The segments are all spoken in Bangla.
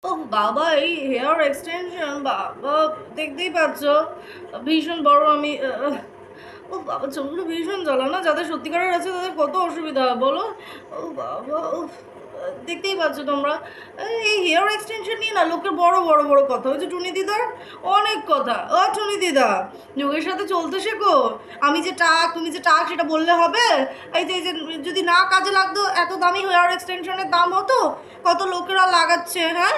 ও বাবা! এই হেয়ার এক্সটেনশন বাবা দেখতেই পাচ্ছ ভীষণ বড় আমি ও বাবা চুলগুলো ভীষণ জ্বালা না যাদের সত্যিকারের আছে তাদের কত অসুবিধা হয় বলো? ও বাবা উফ! দেখতেই পাচ্ছ তোমরা এই হেয়ার এক্সটেনশন নিয়ে না লোকের বড় কথা। ওই যে টুনি দিদার অনেক কথা। ও টুনি দিদা যুগের সাথে চলতে শেখো। আমি যে টাক তুমি যে টাক সেটা বললে হবে? এই যে যদি না কাজে লাগতো এত দামি হেয়ার এক্সটেনশনের দাম হতো? কত লোকেরা লাগাচ্ছে হ্যাঁ?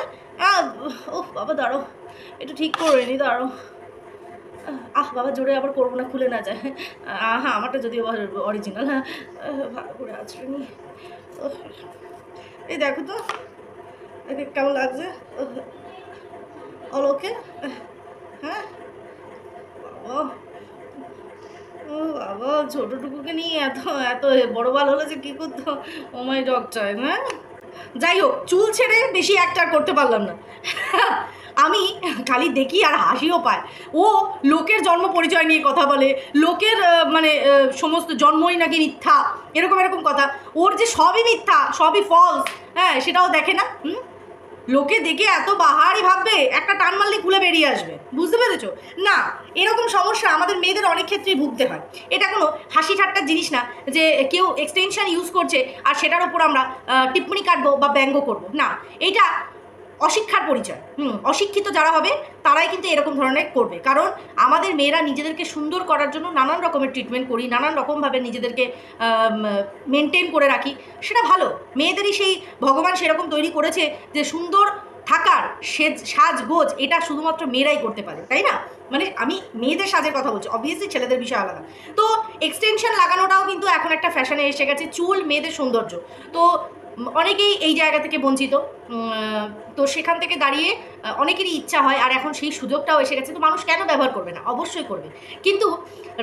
ওহ বাবা দাঁড়াও একটু ঠিক করে নি দাঁড়াও বাবা জোরে আবার করবো না খুলে না যায় হ্যাঁ আমারটা যদিও অরিজিনাল হ্যাঁ ভালো করে আছড়ে নি এই দেখো তো কেমন লাগছে অল ওকে হ্যাঁ বাবা ও বাবা ছোটোটুকুকে নিয়ে এত এত বড় বাল হলো যে কী করতো ও মাই ডক্টর হ্যাঁ যাই হোক চুল ছেড়ে বেশি একটা করতে পারলাম না আমি খালি দেখি আর হাসিও পায় ও লোকের জন্ম পরিচয় নিয়ে কথা বলে লোকের মানে সমস্ত জন্মই নাকি মিথ্যা এরকম এরকম কথা ওর যে সবই মিথ্যা সবই ফলস হ্যাঁ সেটাও দেখে না লোকে দেখে এত বাহারি ভাববে একটা টান মারলে খুলে বেরিয়ে আসবে বুঝতে পেরেছো না এরকম সমস্যা আমাদের মেয়েদের অনেক ক্ষেত্রেই ভুগতে হয় এটা কোনো হাসি ঠাট্টার জিনিস না যে কেউ এক্সটেনশন ইউজ করছে আর সেটার ওপর আমরা টিপ্পনি কাটবো বা ব্যঙ্গ করবো না এটা অশিক্ষার পরিচয় অশিক্ষিত যারা হবে তারাই কিন্তু এরকম ধরনের করবে কারণ আমাদের মেয়েরা নিজেদেরকে সুন্দর করার জন্য নানান রকমের ট্রিটমেন্ট করি নানান রকমভাবে নিজেদেরকে মেনটেন করে রাখি সেটা ভালো মেয়েদেরই সেই ভগবান সেরকম তৈরি করেছে যে সুন্দর থাকার সাজগোজ এটা শুধুমাত্র মেয়েরাই করতে পারে তাই না মানে আমি মেয়েদের সাজের কথা বলছি অবভিয়াসলি ছেলেদের বিষয় আলাদা তো এক্সটেনশন লাগানোটাও কিন্তু এখন একটা ফ্যাশনে এসে গেছে চুল মেয়েদের সৌন্দর্য তো অনেকেই এই জায়গা থেকে বঞ্চিত তো সেখান থেকে দাঁড়িয়ে অনেকেরই ইচ্ছা হয় আর এখন সেই সুযোগটাও এসে গেছে তো মানুষ কেন ব্যবহার করবে না অবশ্যই করবে কিন্তু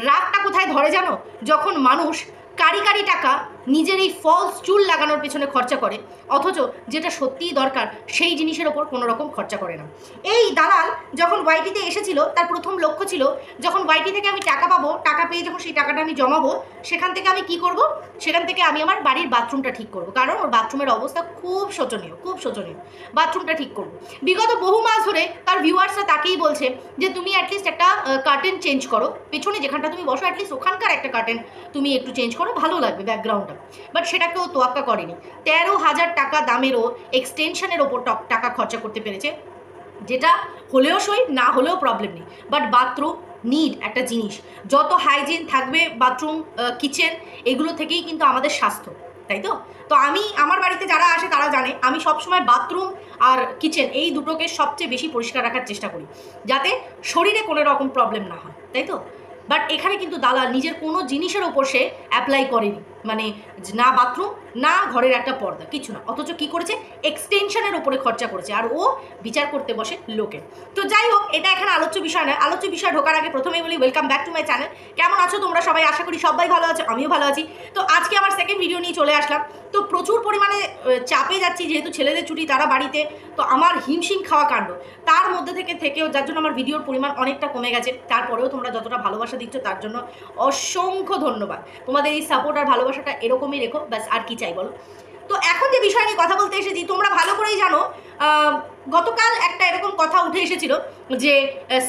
রাগটা কোথায় ধরে জানো যখন মানুষ কারি কারি টাকা নিজের এই ফলস চুল লাগানোর পেছনে খরচা করে অথচ যেটা সত্যিই দরকার সেই জিনিসের ওপর কোনো রকম খরচা করে না এই দালাল যখন ওয়াইটিতে এসেছিল তার প্রথম লক্ষ্য ছিল যখন ওয়াইটি থেকে আমি টাকা পাবো টাকা পেয়ে যখন সেই টাকাটা আমি জমাবো সেখান থেকে আমি কি করব সেখান থেকে আমি আমার বাড়ির বাথরুমটা ঠিক করব কারণ ওর বাথরুমের অবস্থা খুব শোচনীয় বাথরুমটা ঠিক করব বিগত বহু মাস ধরে তার ভিউয়ার্সরা তাকেই বলছে যে তুমি অ্যাটলিস্ট একটা কার্টেন চেঞ্জ করো পেছনে যেখানটা তুমি বসো অ্যাটলিস্ট ওখানকার একটা কার্টেন তুমি একটু চেঞ্জ করো ভালো লাগবে ব্যাকগ্রাউন্ডটা বাট সেটাকেও তোয়াক্কা করেনি 13,000 টাকা দামেরও এক্সটেনশনের ওপর টাকা খরচা করতে পেরেছে যেটা হলেও সই না হলেও প্রবলেম নেই বাট বাথরুম নিড একটা জিনিস যত হাইজিন থাকবে বাথরুম কিচেন এগুলো থেকেই কিন্তু আমাদের স্বাস্থ্য তাই তো তো আমি আমার বাড়িতে যারা আসে তারা জানে আমি সবসময় বাথরুম আর কিচেন এই দুটোকে সবচেয়ে বেশি পরিষ্কার রাখার চেষ্টা করি যাতে শরীরে কোনো রকম প্রবলেম না হয় তাই তো বাট এখানে কিন্তু দালাল নিজের কোনো জিনিসের ওপর সে অ্যাপ্লাই করেনি মানে না বাথরুম না ঘরের একটা পর্দা কিছু না অথচ কি করেছে এক্সটেনশনের ওপরে খরচা করেছে আর ও বিচার করতে বসে লোকে তো যাই হোক এটা এখানে আলোচ্য বিষয় নয় আলোচ্য বিষয় ঢোকার আগে প্রথমেই বলি welcome back to my channel কেমন আছো তোমরা সবাই আশা করি সবাই ভালো আছো আমিও ভালো আছি তো আজকে আমার সেকেন্ড ভিডিও নিয়ে চলে আসলাম তো প্রচুর পরিমাণে চাপে যাচ্ছি যেহেতু ছেলেদের ছুটি তারা বাড়িতে তো আমার হিমশিম খাওয়া কাণ্ড তার মধ্যে থেকেও যার জন্য আমার ভিডিওর পরিমাণ অনেকটা কমে গেছে তারপরেও তোমরা যতটা ভালোবাসা দিচ্ছ তার জন্য অসংখ্য ধন্যবাদ তোমাদের এই সাপোর্ট আর ভালোবাসাটা এরকমই রেখো ব্যাস আর কি চাই বলো তো এখন যে বিষয় নিয়ে কথা বলতে এসেছি তোমরা ভালো করেই জানো গতকাল একটা এরকম কথা উঠে এসেছিল যে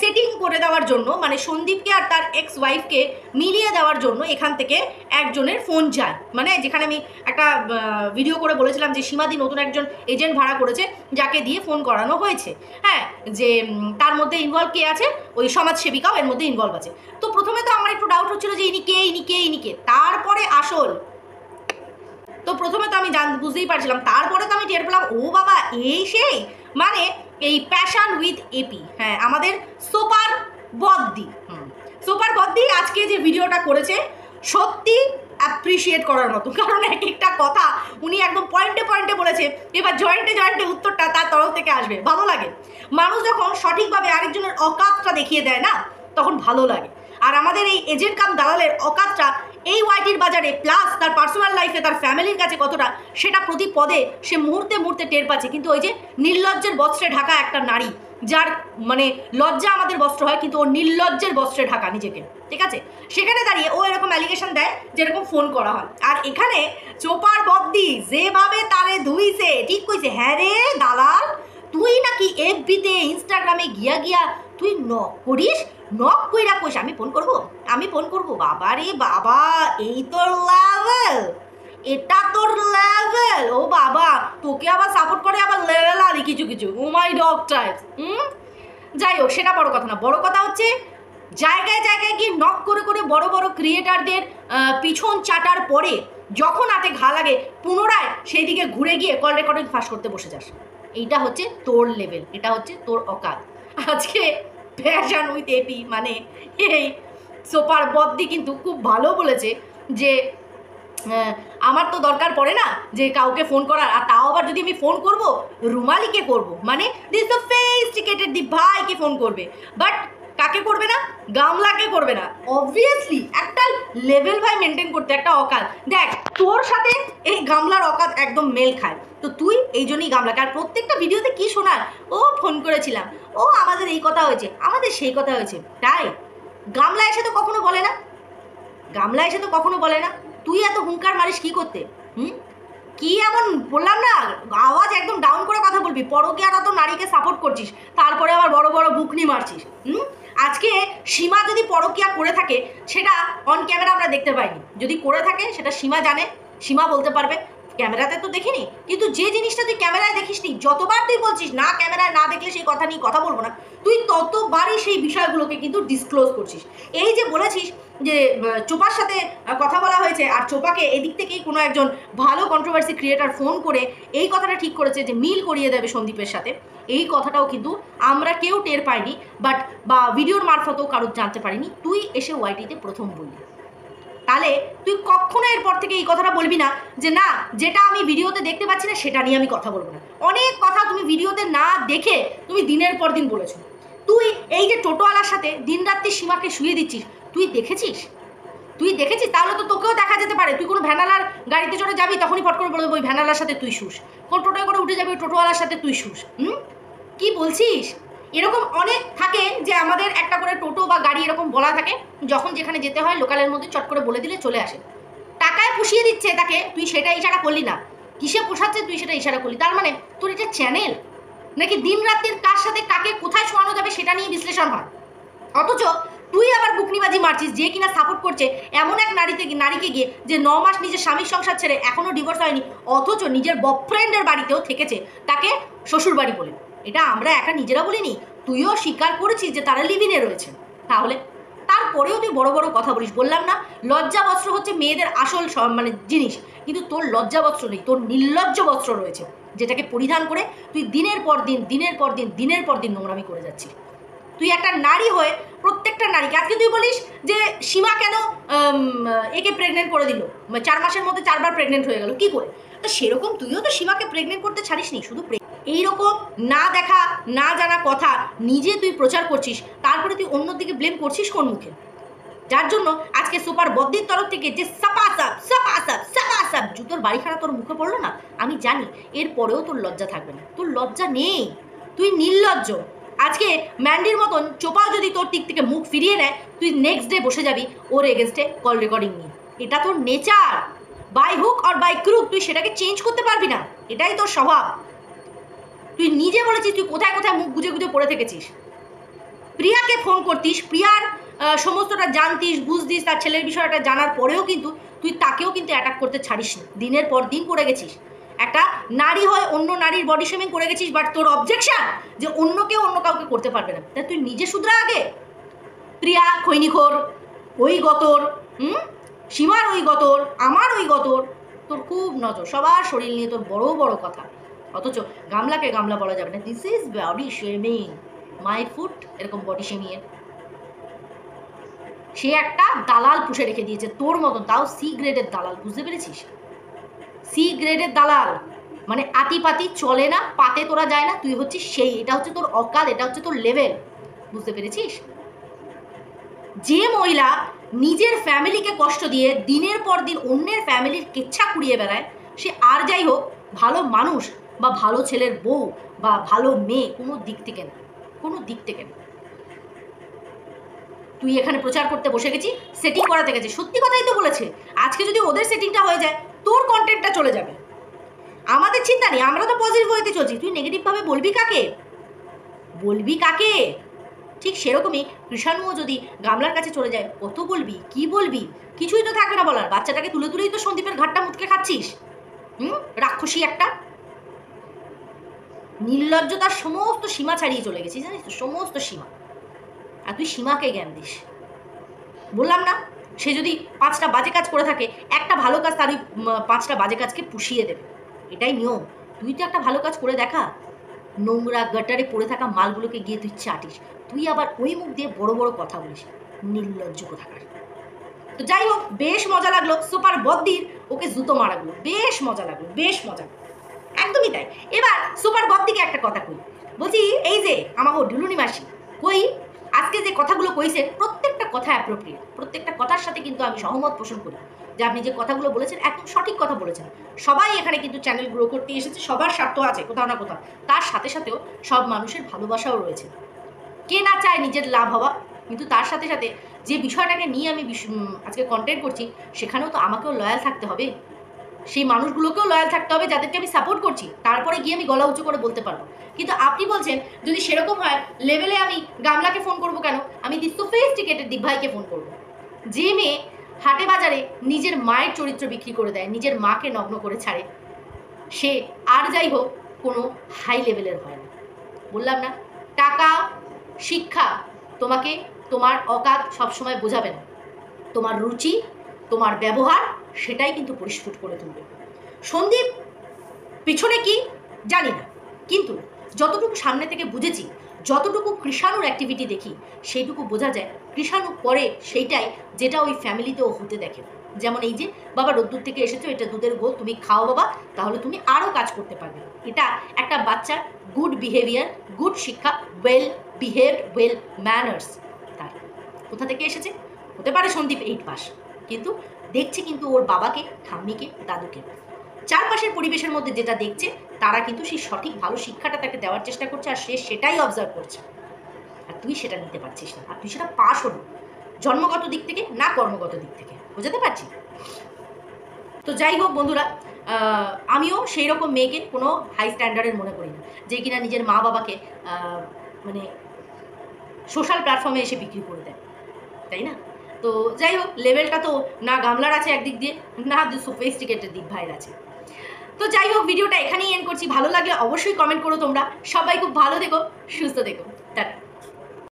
সেটিং করে দেওয়ার জন্য মানে সন্দীপকে আর তার এক্স ওয়াইফকে মিলিয়ে দেওয়ার জন্য এখান থেকে একজনের ফোন যায় মানে যেখানে আমি একটা ভিডিও করে বলেছিলাম যে সীমাদি নতুন একজন এজেন্ট ভাড়া করেছে যাকে দিয়ে ফোন করানো হয়েছে হ্যাঁ যে তার মধ্যে ইনভলভ কে আছে ওই সমাজসেবিকাও এর মধ্যে ইনভলভ আছে তো প্রথমে তো আমার একটু ডাউট হচ্ছিল যে ইনি কে তারপরে আসল তো প্রথমে তো আমি বুঝতেই পারছিলাম তারপরে তো আমি টের পেলাম ও বাবা এই সেই মানে এই প্যাশন উইথ এপি হ্যাঁ আমাদের সুপার বদ্দি আজকে যে ভিডিওটা করেছে সত্যি অ্যাপ্রিসিয়েট করার মতো কারণ এক একটা কথা উনি একদম পয়েন্টে বলেছে এবার জয়েন্টে উত্তরটা তার তরফ থেকে আসবে ভালো লাগে মানুষ যখন সঠিকভাবে আরেকজনের অকাতটা দেখিয়ে দেয় না তখন ভালো লাগে আর আমাদের এই এজেন্ট কাম দালালের অকাতটা এই ওয়াইটির বাজারে প্লাস তার পার্সোনাল লাইফে তার ফ্যামিলির কাছে কতটা সেটা প্রতি পদে সে মুহূর্তে টের পাচ্ছে কিন্তু ওই যে নির্লজ্জের বস্ত্রে ঢাকা একটা নারী যার মানে লজ্জা আমাদের বস্ত্র হয় কিন্তু ও নির্লজ্জের বস্ত্রে ঢাকা নিজেকে ঠিক আছে সেখানে দাঁড়িয়ে ও এরকম অ্যালিগেশন দেয় যেরকম ফোন করা হয় আর এখানে চোপার বদ্দি যেভাবে তারে ধুইছে ঠিক কইছে হ্যাঁ রে দালাল তুই নাকি এফবিতে ইনস্টাগ্রামে গিয়া গিয়া তুই নক করিস, নক কইরা কইস আমি ফোন করব, আমি ফোন করব। বাবা রে বাবা, এই তোর লেভেল, এটা তোর লেভেল। ও বাবা, তোকে আবার সাপোর্ট করে আবার লেভেল আলি কিছু কিছু, ও মাই ডগ টাইপস। যাই হোক, সেটা বড় কথা না, বড় কথা হচ্ছে জায়গায় জায়গায় গিয়ে নক করে করে বড় বড় ক্রিয়েটারদের পিছন চাটার পরে যখন হাতে ঘা লাগে পুনরায় সেই দিকে ঘুরে গিয়ে কল রেকর্ডিং ফাঁস করতে বসে যাস। এইটা হচ্ছে তোর লেভেল, এটা হচ্ছে তোর অকাত। আজকে ফ্যাশন উইথ এপি মানে এই সোপার বদ্দি কিন্তু খুব ভালো বলেছে যে আমার তো দরকার পড়ে না যে কাউকে ফোন করার, আর তাও আবার যদি আমি ফোন করব রুমালিকে করব, মানে দিস দ্য ফেস্টিকেটেড দি ভাইকে ফোন করবে, বাট কাকে করবে না? গামলাকে করবে না। অবভিয়াসলি একটা লেভেল ভাই মেনটেন করতে একটা অকাত। দেখ তোর সাথে এই গামলার অকাত একদম মেল খায়, তো তুই এই জন্যই গামলাকে, আর প্রত্যেকটা ভিডিওতে কি শোনার, ও ফোন করেছিলাম, ও আমাদের এই কথা হয়েছে, আমাদের সেই কথা হয়েছে। তাই গামলা এসে তো কখনো বলে না, গামলা এসে তো কখনো বলে না। তুই এত হুঙ্কার মারিস কি করতে? কি এমন বললাম না, আওয়াজ একদম ডাউন করে কথা বলবি। পরকীয়ারত নারীকে সাপোর্ট করছিস, তারপরে আবার বড় বড় বুকনি মারছিস। আজকে সীমা যদি পরকীয়া করে থাকে সেটা অন ক্যামেরা আমরা দেখতে পাইনি, যদি করে থাকে সেটা সীমা জানে, সীমা বলতে পারবে। ক্যামেরাতে তো দেখিনি, কিন্তু যে জিনিসটা তুই ক্যামেরায় দেখিস নি, যতবার তুই বলছিস না ক্যামেরায় না দেখলে সেই কথা নিয়ে কথা বলবো না, তুই ততবারই সেই বিষয়গুলোকে কিন্তু ডিসক্লোজ করছিস। এই যে বলেছিস যে চোপার সাথে কথা বলা হয়েছে, আর চোপাকে এদিক থেকেই কোনো একজন ভালো কন্ট্রোভার্সি ক্রিয়েটার ফোন করে এই কথাটা ঠিক করেছে যে মিল করিয়ে দেবে সন্দীপের সাথে, এই কথাটাও কিন্তু আমরা কেউ টের পাইনি, বাট বা ভিডিওর মারফতেও কারোর জানতে পারিনি। তুই এসে ওয়াইটিতে প্রথম বললি, তাহলে তুই কখনো এরপর থেকে এই কথাটা বলবি না যে না যেটা আমি ভিডিওতে দেখতে পাচ্ছি না সেটা নিয়ে আমি কথা বলবো না। অনেক কথা তুমি ভিডিওতে না দেখে তুমি দিনের পর দিন বলেছো। তুই এই যে টোটোওয়ালার সাথে দিন রাত্রি সীমাকে শুয়ে দিচ্ছিস, তুই দেখেছিস? তুই দেখেছিস? তাহলে তো তোকেও দেখা যেতে পারে, তুই কোনো ভ্যানালার গাড়িতে চড়ে যাবি, তখনই ফট করে বলে দেবো ওই ভ্যানালার সাথে তুই শুস, কোন টোটোয় করে উঠে যাবি ওই টোটোওয়ালার সাথে তুই শুস। কি বলছিস? এরকম অনেক থাকে যে আমাদের একটা করে টোটো বা গাড়ি এরকম বলা থাকে, যখন যেখানে যেতে হয় লোকালের মধ্যে চট করে বলে দিলে চলে আসে। টাকায় পুষিয়ে দিচ্ছে তাকে, তুই সেটা ইশারা করলি না, কিসে পোষাচ্ছে তুই সেটা ইশারা করলি। তার মানে তোর এটা চ্যানেল নাকি দিন রাত্রির কার সাথে কাকে কোথায় শোয়ানো যাবে সেটা নিয়ে বিশ্লেষণ হয়, অথচ তুই আবার বুকনিবাজি মারছিস যে কিনা সাপোর্ট করছে এমন এক নারীকে গিয়ে যে 9 মাস নিজের স্বামীর সংসার ছেড়ে এখনও ডিভোর্স হয়নি, অথচ নিজের বয়ফ্রেন্ডের বাড়িতেও থেকেছে তাকে শ্বশুর বাড়ি বলে। এটা আমরা একা নিজেরা বলিনি, তুইও স্বীকার করেছিস যে তারা লিভিনে রয়েছে। তাহলে তারপরেও তুই বড় বড় কথা বলিস। বললাম না লজ্জা বস্ত্র হচ্ছে মেয়েদের আসল মানে জিনিস, কিন্তু তোর লজ্জা বস্ত্র নেই, তোর নির্লজ্জ বস্ত্র রয়েছে, যেটাকে পরিধান করে তুই দিনের পর দিন দিনের পর দিন দিনের পর দিন নোংরামি করে যাচ্ছিস। তুই একটা নারী হয়ে প্রত্যেকটা নারীকে, আজকে তুই বলিস যে সীমা কেন একে প্রেগনেন্ট করে দিল, 4 মাসের মধ্যে 4 বার প্রেগনেন্ট হয়ে গেল, কি করে? তো সেরকম তুইও তো সীমাকে প্রেগনেন্ট করতে ছাড়িস নি, শুধু এইরকম না দেখা না জানা কথা নিজে তুই প্রচার করছিস, তারপরে তুই অন্যদিকে ব্লেম করছিস কোন মুখে? যার জন্য আজকে সুপার বদ্দির তরফ থেকে যে সাপাসাপ জুতোর বাড়িখানা তোর মুখে পড়লো না, আমি জানি এরপরেও তোর লজ্জা থাকবে না, তোর লজ্জা নেই, তুই নির্লজ্জ। আজকে ম্যান্ডির মতন চোপাও যদি তোর দিক থেকে মুখ ফিরিয়ে নেয়, তুই নেক্সট ডে বসে যাবি ওর এগেনস্টে কল রেকর্ডিং নিয়ে। এটা তোর nature, by hook or by crook তুই সেটাকে চেঞ্জ করতে পারবি না, এটাই তোর স্বভাব। তুই নিজে বলেছিস তুই কোথায় কোথায় মুখ গুজে গুজে পড়ে থেকেছিস, প্রিয়াকে ফোন করতিস, প্রিয়ার সমস্তটা জানতিস বুঝতিস, তার ছেলের বিষয়টা জানার পরেও কিন্তু তুই তাকেও কিন্তু অ্যাটাক করতে ছাড়িস না, দিনের পর দিন করে গেছিস। একটা নারী হয়ে অন্য নারীর বডি শেমিং করে গেছিস, বাট তোর অবজেকশন যে অন্য কেউ অন্য কাউকে করতে পারবে না, তাই তুই নিজে শুধরা আগে। প্রিয়া খৈনিখোর, ওই গতর, সীমার ওই গতর, আমার ওই গতর, তোর খুব নজর, সবার শরীর নিয়ে তোর বড় বড় কথা, অথচ গামলাকে গামলা বলা যাবে না। This is body shaming, my foot এরকম বডি শেমিংয়ের সে একটা দালাল পুষে রেখে দিয়েছে তোর মতন, তাও সি গ্রেডের দালাল, বুঝতে পেরেছিস? সি গ্রেডের দালাল মানে আতিপাতি চলে না, পাতে তোরা যায় না, তুই হচ্ছিস সেই, এটা হচ্ছে তোর অকাল, এটা হচ্ছে তোর লেভেল, বুঝতে পেরেছিস? যে মহিলা নিজের ফ্যামিলিকে কষ্ট দিয়ে দিনের পর দিন অন্যের ফ্যামিলির কেচ্ছা কুড়িয়ে বেড়ায়, সে আর যাই হোক ভালো মানুষ বা ভালো ছেলের বউ বা ভালো মেয়ে কোনো দিক থেকে না, কোনো দিক থেকে না। তুই এখানে প্রচার করতে বসে গেছি, সেটিং করাতে গেছে, সত্যি কথাই তো বলেছে। আজকে যদি ওদের সেটিংটা হয়ে যায় তোর কন্টেন্টটা চলে যাবে। আমাদের চিন্তা নেই, আমরা তো পজিটিভ হইতে চলছি। তুই নেগেটিভভাবে বলবি কাকে? বলবি কাকে? ঠিক সেরকমই কৃষাণুও যদি গামলার কাছে চলে যায়, কত বলবি, কি বলবি? কিছুই তো থাকবে না বলার। বাচ্চাটাকে তুলে তুলেই তো সন্দীপের ঘাটটা মুটকে খাচ্ছিস। রাক্ষসী একটা। নির্লজ্জতার সমস্ত সীমা ছাড়িয়ে চলে গেছিস, জানিস তো, সমস্ত সীমা। আর তুই সীমাকে জ্ঞান দিস। বললাম না, সে যদি 5টা বাজে কাজ করে থাকে, একটা ভালো কাজ তার ওই 5টা বাজে কাজকে পুষিয়ে দেবে। এটাই নিয়ম। তুই তো একটা ভালো কাজ করে দেখা। নোংরা গাটারে পড়ে থাকা মালগুলোকে গিয়ে তুই চাটিস। তুই আবার ওই মুখ দিয়ে বড় বড় কথা বলিস। নির্লজ্জ কোথাকার। তো যাই হোক, বেশ মজা লাগলো সুপার বদ্দির ওকে জুতো মারাগুলো। বেশ মজা লাগলো, বেশ মজা। একদমই তাই। এবার সুপার বদ্দিকে একটা কথা কই। বলছি, এই যে আমাকে ঢুলুনি মাসি কই, আজকে যে কথাগুলো কইছেন প্রত্যেকটা কথা অ্যাপ্রোপ্রিয়েট। প্রত্যেকটা কথার সাথে কিন্তু আমি সহমত পোষণ করি যে আপনি যে কথাগুলো বলেছেন একদম সঠিক কথা বলেছেন। সবাই এখানে কিন্তু চ্যানেল গ্রো করতে এসেছে, সবার স্বার্থ আছে কোথাও না কোথাও। তার সাথে সাথেও সব মানুষের ভালোবাসাও রয়েছে। কে না চায় নিজের লাভ হওয়া? কিন্তু তার সাথে সাথে যে বিষয়টাকে নিয়ে আমি আজকে কন্টেন্ট করছি, সেখানেও তো আমাকেও লয়াল থাকতে হবে। সেই মানুষগুলোকেও লয়াল থাকতে হবে যাদেরকে আমি সাপোর্ট করছি। তারপরে গিয়ে আমি গলা উঁচু করে বলতে পারবো। কিন্তু আপনি বলছেন যদি সেরকম হয় লেভেলে আমি গামলাকে ফোন করবো কেন? আমি দি সোফিস্টিকেটেড দীপভাইকে ফোন করবো। যে মেয়ে হাটে বাজারে নিজের মায়ের চরিত্র বিক্রি করে দেয়, নিজের মাকে নগ্ন করে ছাড়ে, সে আর যাই হোক কোনো হাই লেভেলের হয় না। বললাম না, টাকা, শিক্ষা তোমাকে তোমার অকাত সবসময় বোঝাবে না। তোমার রুচি, তোমার ব্যবহার, সেটাই কিন্তু পরিস্ফুট করে তুলবে। সন্দীপ পিছনে কি জানি না, কিন্তু যতটুকু সামনে থেকে বুঝেছি, যতটুকু কৃষাণুর অ্যাক্টিভিটি দেখি, সেইটুকু বোঝা যায় কৃষাণু করে সেইটাই যেটা ওই ফ্যামিলিতেও হতে দেখে। যেমন এই যে বাবা রোদ্দুর থেকে এসেছো, এটা দুধের গো, তুমি খাও বাবা, তাহলে তুমি আরও কাজ করতে পারবে। এটা একটা বাচ্চার গুড বিহেভিয়ার, গুড শিক্ষা, ওয়েল বিহেভড, ওয়েল ম্যানার্স। তার কোথা থেকে এসেছে? হতে পারে সন্দীপ 8 পাস, কিন্তু দেখছে কিন্তু ওর বাবাকে, ঠাম্মিকে, দাদুকে। চারপাশের পরিবেশের মধ্যে যেটা দেখছে, তারা কিন্তু সেই সঠিক ভালো শিক্ষাটা তাকে দেওয়ার চেষ্টা করছে, আর সে সেটাই অবজার্ভ করছে। আর তুই সেটা নিতে পারছিস না, আর তুই সেটা পাস হলো জন্মগত দিক থেকে না কর্মগত দিক থেকে। বোঝাতে পারছি? তো যাই হোক বন্ধুরা, আমিও সেই রকম মেয়েকে কোনো হাই স্ট্যান্ডার্ডের মনে করি না, যে কিনা নিজের মা বাবাকে মানে সোশ্যাল প্ল্যাটফর্মে এসে বিক্রি করে দেয়, তাই না? তো যাই হোক, লেভেলটা তো না গামলার আছে একদিক দিয়ে, না সোফিস্টিকেটেড দিক ভাইয়ের আছে। তো যাই হোক, ভিডিওটা এখানেই এন্ড করছি। ভালো লাগলে অবশ্যই কমেন্ট করো তোমরা। সবাই খুব ভালো থেকো, সুস্থ থেকো।